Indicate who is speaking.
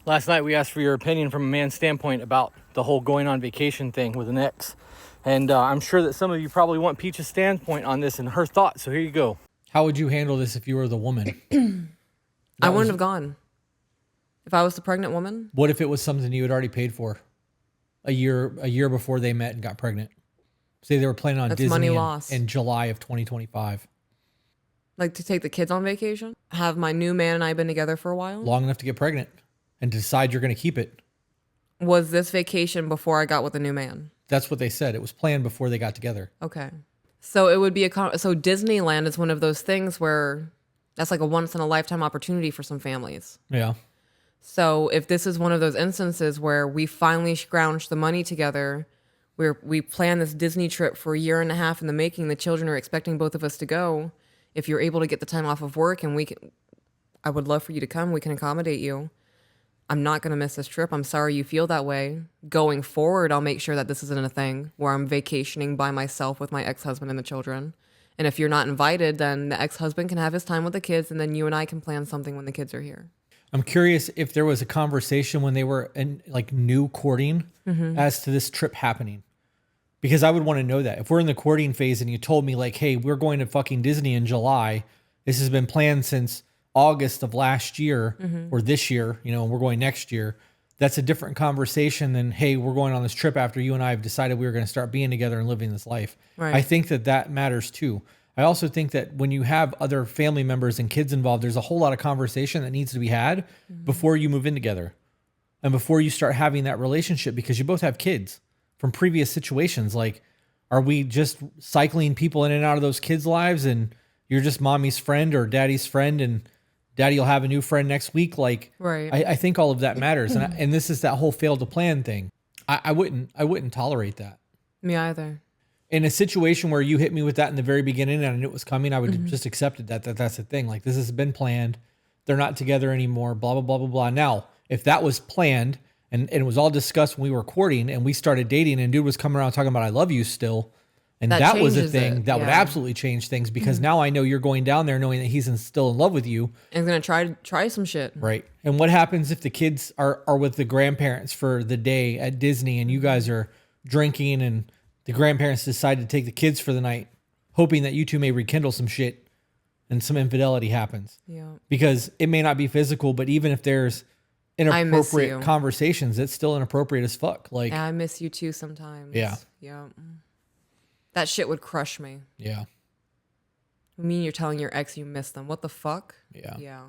Speaker 1: Last night we asked for your opinion from a man's standpoint about the whole going on vacation thing with an ex. And I'm sure that some of you probably want Peach's standpoint on this and her thoughts. So here you go.
Speaker 2: How would you handle this if you were the woman?
Speaker 3: I wouldn't have gone. If I was the pregnant woman?
Speaker 2: What if it was something you had already paid for a year before they met and got pregnant? Say they were planning on
Speaker 3: That's
Speaker 2: Disney
Speaker 3: money lost.
Speaker 2: in July of 2025.
Speaker 3: Like to take the kids on vacation? Have my new man and I been together for a while?
Speaker 2: Long enough to get pregnant and decide you're going to keep it.
Speaker 3: Was this vacation before I got with the new man?
Speaker 2: That's what they said. It was planned before they got together.
Speaker 3: Okay. So it would be so Disneyland is one of those things where that's like a once in a lifetime opportunity for some families.
Speaker 2: Yeah.
Speaker 3: So if this is one of those instances where we finally scrounged the money together, we planned this Disney trip for a year and a half in the making, the children are expecting both of us to go. If you're able to get the time off of work and I would love for you to come, we can accommodate you. I'm not going to miss this trip. I'm sorry you feel that way. Going forward, I'll make sure that this isn't a thing where I'm vacationing by myself with my ex-husband and the children. And if you're not invited, then the ex-husband can have his time with the kids, and then you and I can plan something when the kids are here.
Speaker 2: I'm curious if there was a conversation when they were in like new courting as to this trip happening. Because I would want to know that. If we're in the courting phase and you told me like, hey, we're going to fucking Disney in July. This has been planned since August of last year or this year, we're going next year. That's a different conversation than, hey, we're going on this trip after you and I have decided we were going to start being together and living this life.
Speaker 3: Right.
Speaker 2: I think that matters too. I also think that when you have other family members and kids involved, there's a whole lot of conversation that needs to be had before you move in together and before you start having that relationship, because you both have kids from previous situations. Like, are we just cycling people in and out of those kids' lives and you're just mommy's friend or daddy's friend and daddy will have a new friend next week? Like,
Speaker 3: Right.
Speaker 2: I think all of that matters. And this is that whole failed to plan thing. I wouldn't tolerate that.
Speaker 3: Me either.
Speaker 2: In a situation where you hit me with that in the very beginning and I knew it was coming, I would have just accepted that's the thing. Like, this has been planned. They're not together anymore, blah, blah, blah, blah, blah. Now, if that was planned and it was all discussed when we were courting and we started dating and dude was coming around talking about, I love you still. And that was a
Speaker 3: changes
Speaker 2: thing
Speaker 3: it,
Speaker 2: that would
Speaker 3: yeah.
Speaker 2: absolutely change things, because now I know you're going down there knowing that he's still in love with you.
Speaker 3: And going to try some shit.
Speaker 2: Right. And what happens if the kids are with the grandparents for the day at Disney and you guys are drinking and the grandparents decide to take the kids for the night, hoping that you two may rekindle some shit and some infidelity happens?
Speaker 3: Yeah.
Speaker 2: Because it may not be physical, but even if there's
Speaker 3: miss
Speaker 2: inappropriate
Speaker 3: you.
Speaker 2: conversations, it's still inappropriate as fuck. Like,
Speaker 3: I miss you too sometimes.
Speaker 2: Yeah.
Speaker 3: Yeah. That shit would crush me.
Speaker 2: yeah.
Speaker 3: I mean, you're telling your ex you miss them. What the fuck?
Speaker 2: Yeah.
Speaker 3: Yeah.